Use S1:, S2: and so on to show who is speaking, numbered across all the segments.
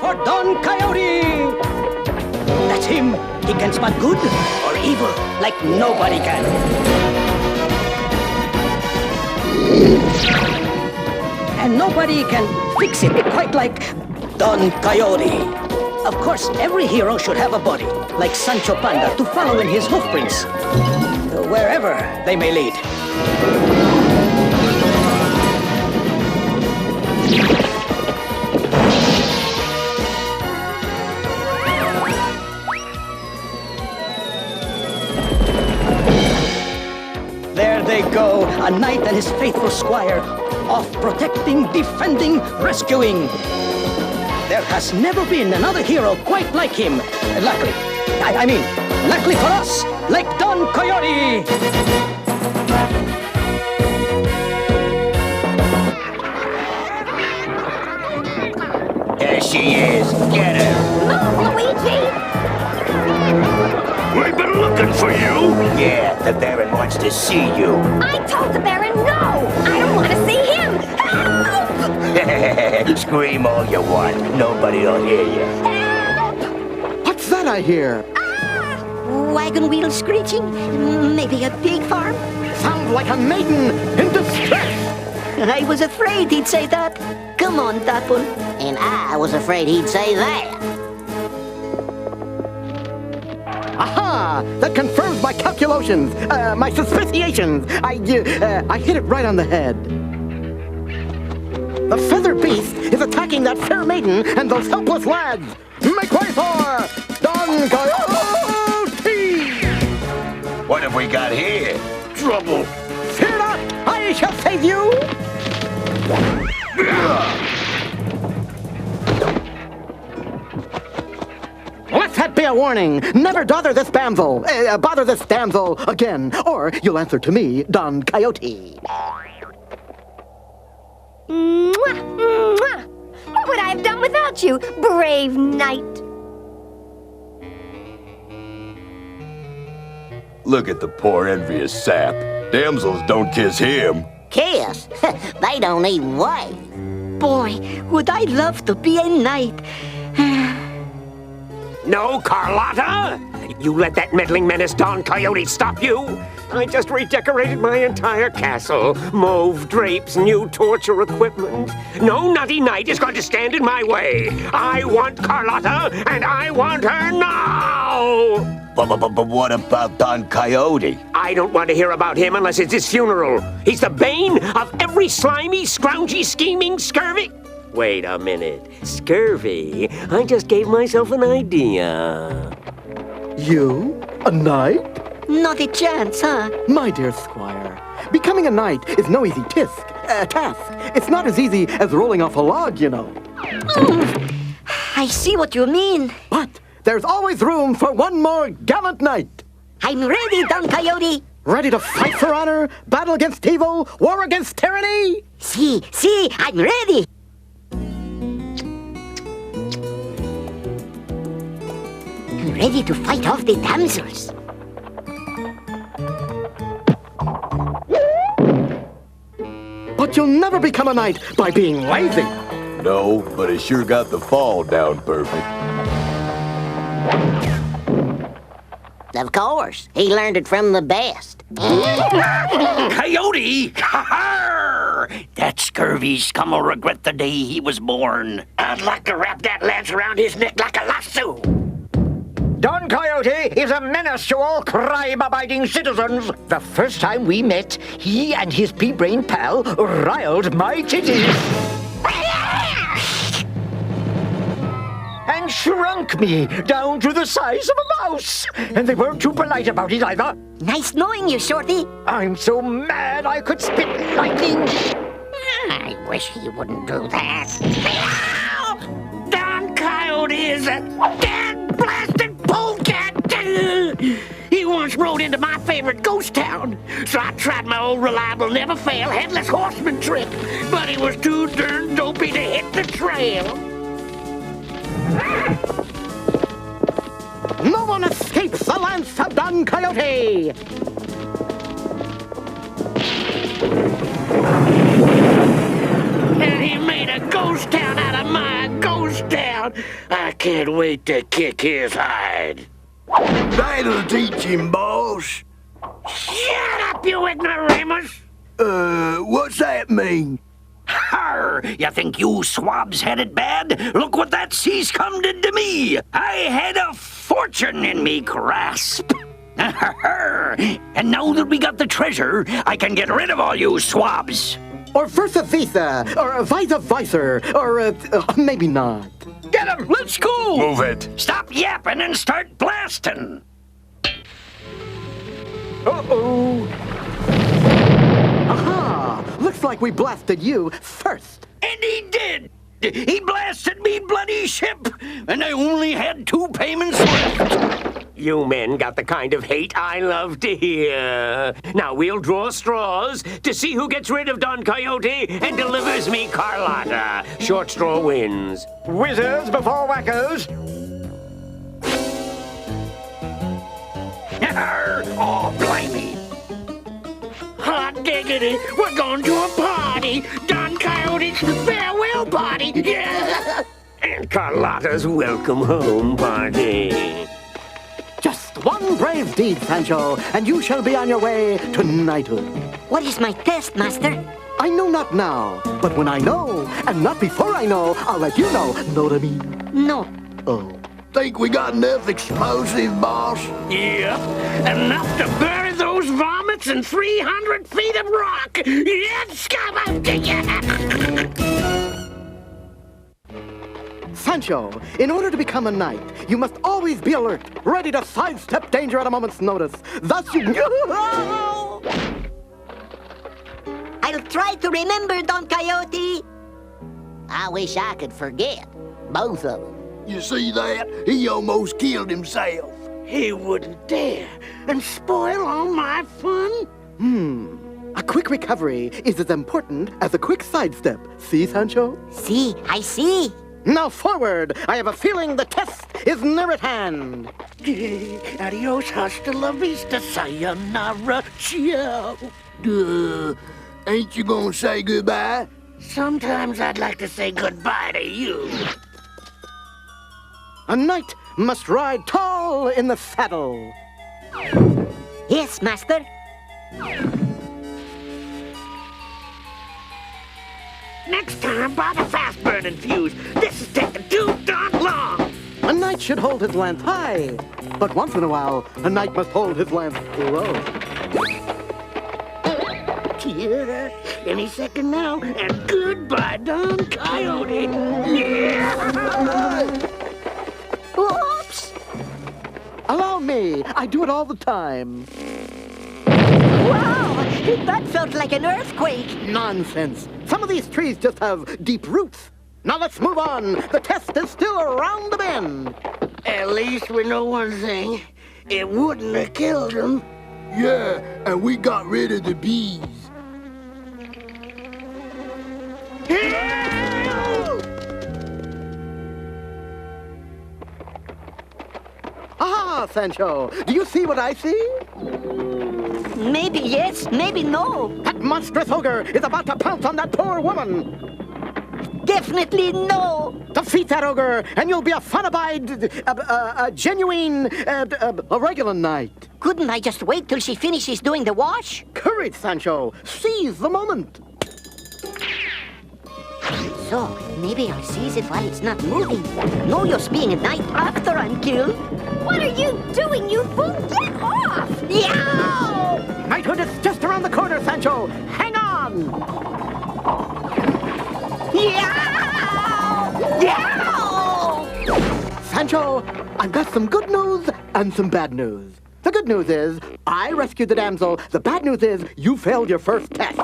S1: for Don Coyote! That's him. He can spot good or evil like nobody can. And nobody can fix it quite like Don Coyote. Of course, every hero should have a buddy, like Sancho Panza, to follow in his hoofprints, wherever they may lead. There they go, a knight and his faithful squire, off protecting, defending, rescuing. There has never been another hero quite like him. Luckily. I mean, luckily for us, like Don Coyote!
S2: There she is. Get her.
S3: Move, Luigi!
S2: We've been looking for you. Yeah, the Baron wants to see you.
S3: I told the Baron no! I don't want to see him! Help!
S2: Scream all you want. Nobody'll hear you.
S3: Help!
S4: What's that I hear?
S3: Ah! Wagon wheels screeching? Maybe a pig farm?
S4: Sounds like a maiden in distress.
S3: I was afraid he'd say that. Come on, Dapple.
S5: And I was afraid he'd say that.
S4: Aha! That confirms my calculations, my suspicions. I hit it right on the head. The feather beast is attacking that fair maiden and those helpless lads. Make way for Don Coyote!
S2: What have we got here? Trouble.
S4: Fear not, I shall save you! Let that be a warning. Never bother this damsel again, or you'll answer to me, Don Coyote.
S3: Mwah! Mwah! What would I have done without you, brave knight?
S6: Look at the poor envious sap. Damsels don't kiss him.
S5: Kiss? They don't even wait.
S3: Boy, would I love to be a knight.
S7: No, Carlotta! You let that meddling menace Don Coyote stop you? I just redecorated my entire castle. Mauve drapes, new torture equipment. No nutty knight is going to stand in my way. I want Carlotta, and I want her now!
S2: But what about Don Coyote?
S7: I don't want to hear about him unless it's his funeral. He's the bane of every slimy, scroungy, scheming scurvy. Wait a minute. Scurvy? I just gave myself an idea.
S4: You? A knight?
S3: Not a chance, huh?
S4: My dear squire, becoming a knight is no easy task. It's not as easy as rolling off a log, you know.
S3: I see what you mean.
S4: But there's always room for one more gallant knight.
S3: I'm ready, Don Coyote.
S4: Ready to fight for honor, battle against evil, war against tyranny?
S3: See, I'm ready. I'm ready to fight off the damsels.
S4: But you'll never become a knight by being lazy.
S6: No, but he sure got the fall down perfect.
S5: Of course, he learned it from the best.
S2: Coyote! That scurvy scum will regret the day he was born. I'd like to wrap that lance around his neck like a lasso.
S8: Don Coyote is a menace to all crime-abiding citizens. The first time we met, he and his pea-brain pal riled my titties. And shrunk me down to the size of a mouse. And they weren't too polite about it either.
S3: Nice knowing you, Shorty.
S8: I'm so mad I could spit lightning.
S5: I wish he wouldn't do that.
S2: Don Coyote is a dead blasted polecat. He once rode into my favorite ghost town. So I tried my old reliable never-fail headless horseman trick. But he was too darn dopey to hit the trail.
S4: No one escapes the lance of Don Coyote!
S2: And he made a ghost town out of my ghost goes down, I can't wait to kick his hide.
S6: That'll teach him, boss.
S2: Shut up, you ignoramus!
S6: What's that mean?
S9: Arr! You think you swabs had it bad? Look what that sea's come did to me! I had a fortune in me grasp! And now that we got the treasure, I can get rid of all you swabs!
S4: Or versa visa, or vice versa, or maybe not.
S9: Get him! Let's go!
S6: Move it.
S9: Stop yapping and start blasting!
S7: Uh-oh.
S4: Aha! Looks like we blasted you first.
S9: And he did! He blasted me bloody ship, and I only had 2 payments left.
S7: You men got the kind of hate I love to hear. Now we'll draw straws to see who gets rid of Don Coyote and delivers me Carlotta. Short straw wins.
S8: Wizards before wackos.
S9: Oh, blimey!
S2: Hot diggity, we're going to a party! Don Coyote's farewell party! Yeah!
S7: And Carlotta's welcome home party.
S4: Just one brave deed, Sancho, and you shall be on your way to knighthood.
S5: What is my test, Master?
S4: I know not now, but when I know, and not before I know, I'll let you know. Know what I mean?
S5: No.
S4: Oh.
S6: Think we got enough explosive, boss?
S2: Yep, enough to bury those vomits in 300 feet of rock! It's coming to you!
S4: Sancho, in order to become a knight, you must always be alert, ready to sidestep danger at a moment's notice. Thus you...
S5: I'll try to remember, Don Coyote. I wish I could forget. Both of them.
S6: You see that? He almost killed himself.
S2: He wouldn't dare and spoil all my fun.
S4: A quick recovery is as important as a quick sidestep. See, Sancho?
S5: See, I see.
S4: Now forward! I have a feeling the test is near at hand.
S2: Adios, hasta la vista, sayonara, ciao.
S6: Ain't you gonna say goodbye?
S2: Sometimes I'd like to say goodbye to you.
S4: A knight must ride tall in the saddle.
S5: Yes, Master.
S2: Next time, buy the fast-burning fuse. This is taking too darn long.
S4: A knight should hold his lance high, but once in a while, a knight must hold his lance low.
S2: Yeah, any second now, and goodbye, Don Coyote. Yeah.
S5: Oops!
S4: Allow me. I do it all the time.
S5: Wow! That felt like an earthquake.
S4: Nonsense. Some of these trees just have deep roots. Now let's move on. The test is still around the bend.
S2: At least we know one thing. It wouldn't have killed him.
S6: Yeah, and we got rid of the bees.
S4: Ah, Sancho, do you see what I see?
S5: Maybe yes, maybe no.
S4: That monstrous ogre is about to pounce on that poor woman.
S5: Definitely no.
S4: Defeat that ogre, and you'll be a fun-abide, a genuine, a regular knight.
S5: Couldn't I just wait till she finishes doing the wash?
S4: Courage, Sancho. Seize the moment.
S5: So, maybe I'll seize it while it's not moving. No use being a knight after I'm killed.
S3: What are you doing, you fool? Get off!
S5: Yow!
S4: Knighthood is just around the corner, Sancho. Hang on!
S5: Yow! Yow!
S4: Sancho, I've got some good news and some bad news. The good news is, I rescued the damsel. The bad news is, you failed your first test.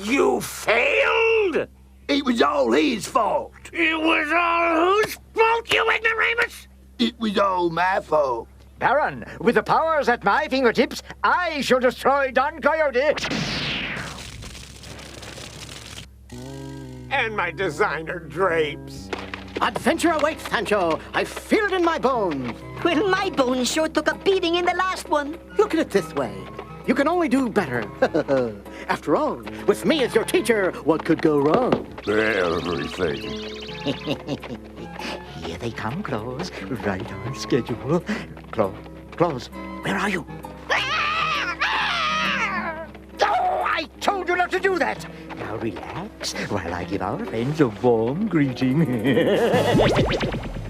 S7: You failed?
S6: It was all his fault.
S2: It was all whose fault, you ignoramus?
S6: It was all my fault.
S8: Baron, with the powers at my fingertips, I shall destroy Don Coyote.
S7: And my designer drapes.
S4: Adventure awaits, Sancho. I feel it in my bones.
S5: Well, my bones sure took a beating in the last one.
S4: Look at it this way. You can only do better. After all, with me as your teacher, what could go wrong?
S6: Everything.
S8: Here they come, Claus. Right on schedule. Claus, where are you? Oh, I told you not to do that. Now relax while I give our friends a warm greeting.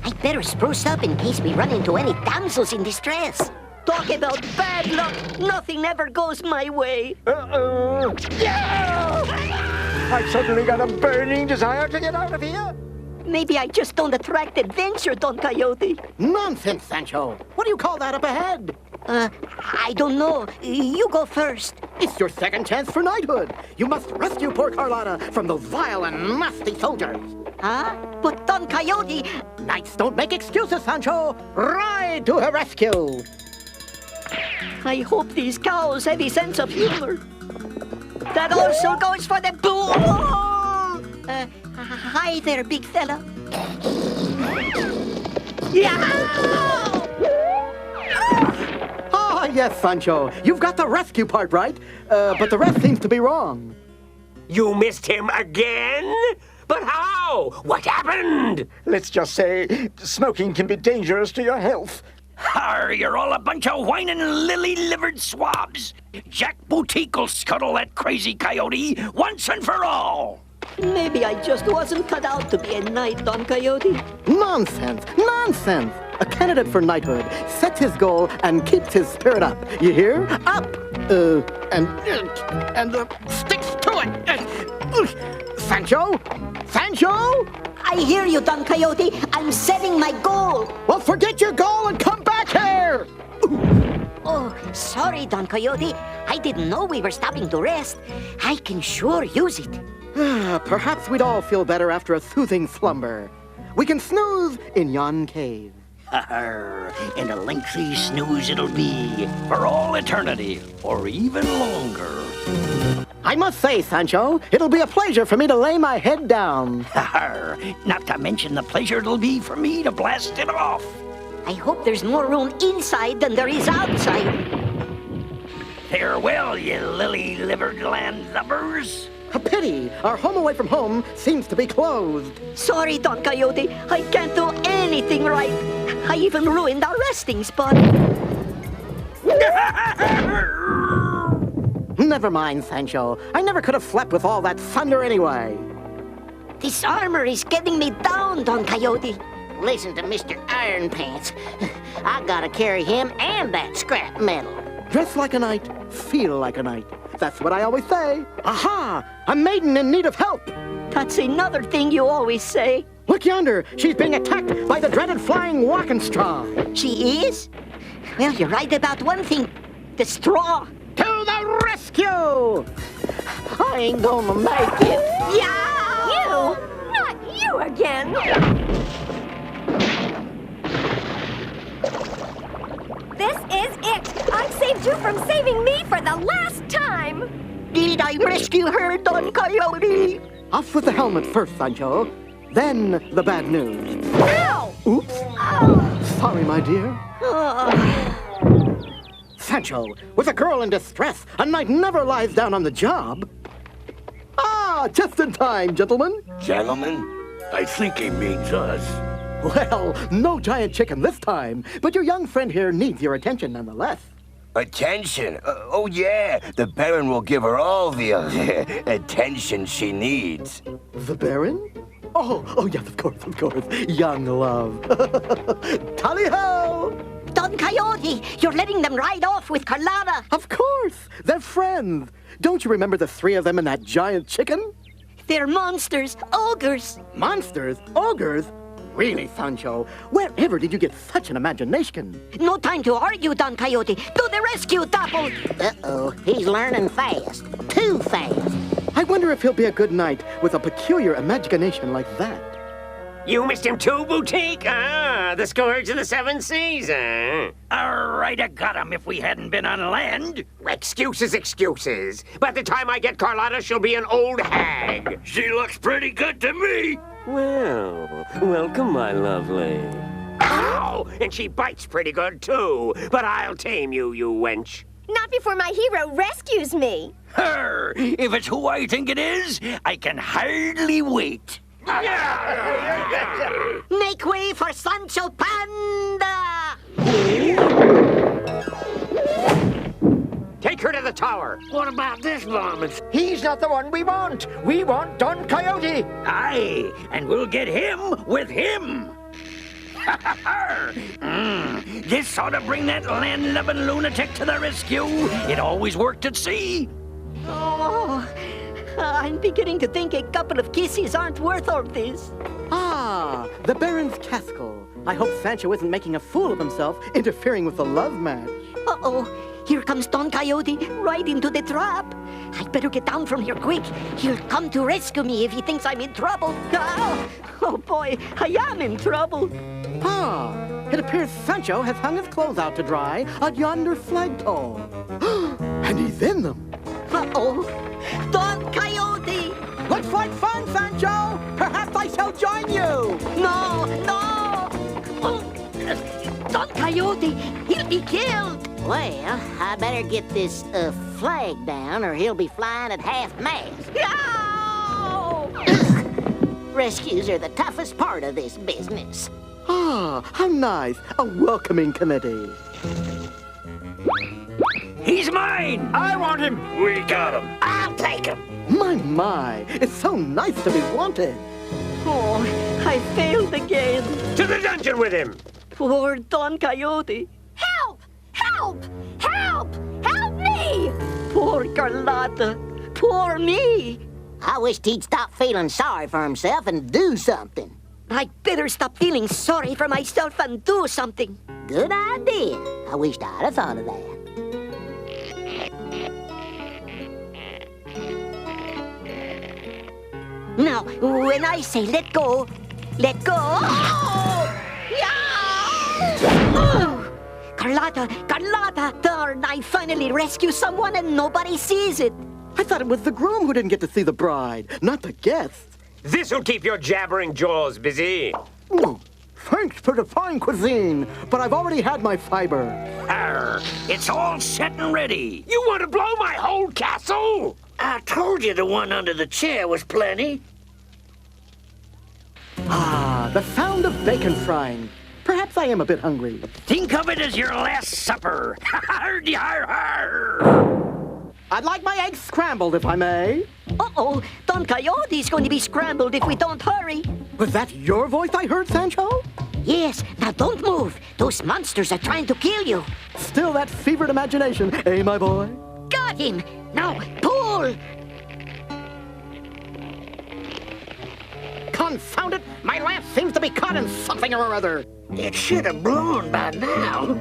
S5: I'd better spruce up in case we run into any damsels in distress. Talk about bad luck. Nothing ever goes my way.
S8: I've suddenly got a burning desire to get out of here.
S5: Maybe I just don't attract adventure, Don Coyote.
S4: Nonsense, Sancho. What do you call that up ahead?
S5: I don't know. You go first.
S4: It's your second chance for knighthood. You must rescue poor Carlotta from those vile and nasty soldiers.
S5: Huh? But Don Coyote...
S4: Knights don't make excuses, Sancho. Ride to her rescue.
S5: I hope these cows have a sense of humor. That also goes for the bull. Hi there, big fella. Yeah!
S4: Ah, yes, Sancho. You've got the rescue part right, but the rest seems to be wrong.
S7: You missed him again? But how? What happened?
S8: Let's just say smoking can be dangerous to your health.
S9: Har, you're all a bunch of whining lily-livered swabs. Jack Boutique will scuttle that crazy coyote once and for all.
S5: Maybe I just wasn't cut out to be a knight, Don Coyote.
S4: Nonsense! Nonsense! A candidate for knighthood sets his goal and keeps his spirit up. You hear? Up! And sticks to it! Sancho? Sancho?
S5: I hear you, Don Coyote. I'm setting my goal.
S4: Well, forget your goal and come back here!
S5: Oh, sorry, Don Coyote. I didn't know we were stopping to rest. I can sure use it.
S4: Perhaps we'd all feel better after a soothing slumber. We can snooze in yon cave.
S9: Har, and a lengthy snooze it'll be for all eternity, or even longer.
S4: I must say, Sancho, it'll be a pleasure for me to lay my head down.
S9: Har, not to mention the pleasure it'll be for me to blast it off.
S5: I hope there's more room inside than there is outside.
S9: Farewell, you lily-livered landlubbers.
S4: A pity. Our home away from home seems to be closed.
S5: Sorry, Don Coyote. I can't do anything right. I even ruined our resting spot.
S4: Never mind, Sancho. I never could have slept with all that thunder anyway.
S5: This armor is getting me down, Don Coyote. Listen to Mr. Iron Pants. I gotta carry him and that scrap metal.
S4: Dress like a knight, feel like a knight. That's what I always say. Aha! A maiden in need of help.
S5: That's another thing you always say.
S4: Look yonder. She's being attacked by the dreaded flying walking straw.
S5: She is? Well, you're right about one thing. The straw.
S4: To the rescue! I ain't gonna make it.
S3: Yeah! You! Not you again! This is it! I've saved you from saving me for the last time!
S5: Did I rescue her, Don Coyote?
S4: Off with the helmet first, Sancho. Then the bad news.
S3: Ow!
S4: Oops.
S3: Oh.
S4: Sorry, my dear. Sancho, with a girl in distress, a knight never lies down on the job. Ah, just in time, gentlemen.
S6: Gentlemen, I think he means us.
S4: Well, no giant chicken this time, but your young friend here needs your attention nonetheless.
S6: Attention? Oh, yeah. The Baron will give her all the attention she needs.
S4: The Baron? Oh, yes, of course. Young love. Tally-ho!
S5: Don Coyote, you're letting them ride off with Carlotta.
S4: Of course! They're friends. Don't you remember the three of them and that giant chicken?
S5: They're monsters, ogres.
S4: Monsters? Ogres? Really, Sancho, wherever did you get such an imagination?
S5: No time to argue, Don Coyote. To the rescue, Topple. Uh-oh, he's learning fast. Too fast.
S4: I wonder if he'll be a good knight with a peculiar imagination like that.
S7: You missed him too, Boutique? Ah, the scourge of the seven seas, eh?
S9: All right, I got him if we hadn't been on land.
S7: Excuses. By the time I get Carlotta, she'll be an old hag.
S9: She looks pretty good to me.
S7: Well, welcome, my lovely. Ow! And she bites pretty good, too. But I'll tame you, you wench.
S3: Not before my hero rescues me.
S9: Her! If it's who I think it is, I can hardly wait.
S5: Make way for Sancho Panda!
S7: Take her to the tower.
S2: What about this varmint?
S8: He's not the one we want. We want Don Coyote.
S9: Aye, and we'll get him with him. This ought to bring that land-loving lunatic to the rescue. It always worked at sea.
S5: Oh, I'm beginning to think a couple of kisses aren't worth all this.
S4: Ah, the Baron's castle. I hope Sancho isn't making a fool of himself, interfering with the love match.
S5: Uh-oh, here comes Don Coyote right into the trap. I'd better get down from here quick. He'll come to rescue me if he thinks I'm in trouble. Oh boy, I am in trouble.
S4: Ah, it appears Sancho has hung his clothes out to dry at yonder flagpole. And he's in them.
S5: Uh-oh, Don Coyote!
S4: Looks like fun, Sancho! Perhaps I shall join you!
S5: No! Oh, Don Coyote, he'll be killed! Well, I better get this flag down or he'll be flying at half-mast. No! Rescues are the toughest part of this business.
S4: Ah, how nice. A welcoming committee.
S9: He's mine!
S8: I want him.
S9: We got him.
S2: I'll take him.
S4: My, it's so nice to be wanted.
S5: Oh, I failed again.
S7: To the dungeon with him.
S5: Poor Don Coyote.
S3: Help! Help! Help! Help me!
S5: Poor Carlotta. Poor me. I wished he'd stop feeling sorry for himself and do something. I'd better stop feeling sorry for myself and do something. Good idea. I wished I'd have thought of that. Now, when I say let go, let go. Oh! Yeah! Oh! Carlotta! Darn, I finally rescued someone and nobody sees it.
S4: I thought it was the groom who didn't get to see the bride, not the guests.
S7: This'll keep your jabbering jaws busy.
S4: Ooh, thanks for the fine cuisine, but I've already had my fiber.
S9: Arr, it's all set and ready.
S7: You want to blow my whole castle?
S2: I told you the one under the chair was plenty.
S4: Ah, the sound of bacon frying. Perhaps I am a bit hungry.
S9: Think of it as your last supper. Har.
S4: I'd like my eggs scrambled, if I may.
S5: Uh-oh, Don Coyote's going to be scrambled if we don't hurry.
S4: Was that your voice I heard, Sancho?
S5: Yes, now don't move. Those monsters are trying to kill you.
S4: Still that fevered imagination, eh, my boy?
S5: Got him. Now, pull.
S4: Confound it! My lamp seems to be caught in something or other.
S2: It should have blown by now.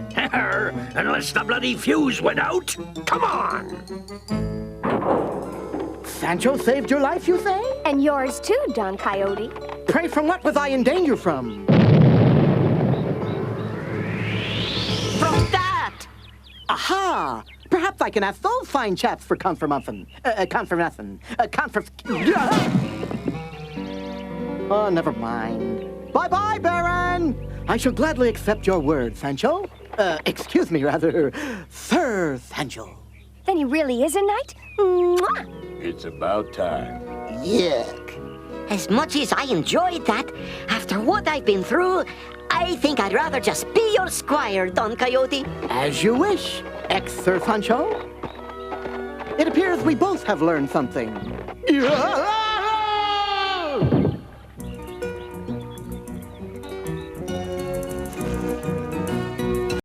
S9: Unless the bloody fuse went out. Come on.
S4: Sancho saved your life, you say?
S3: And yours too, Don Coyote.
S4: Pray from what was I in danger from?
S5: From that.
S4: Aha! Perhaps I can ask those fine chaps for confirmation. Oh, never mind. Bye-bye, Baron! I shall gladly accept your word, Sancho. Excuse me, rather, Sir Sancho.
S3: Then he really is a knight? Mwah!
S6: It's about time.
S5: Yuck. As much as I enjoyed that, after what I've been through, I think I'd rather just be your squire, Don Coyote.
S4: As you wish, ex-Sir Sancho. It appears we both have learned something. Yeah!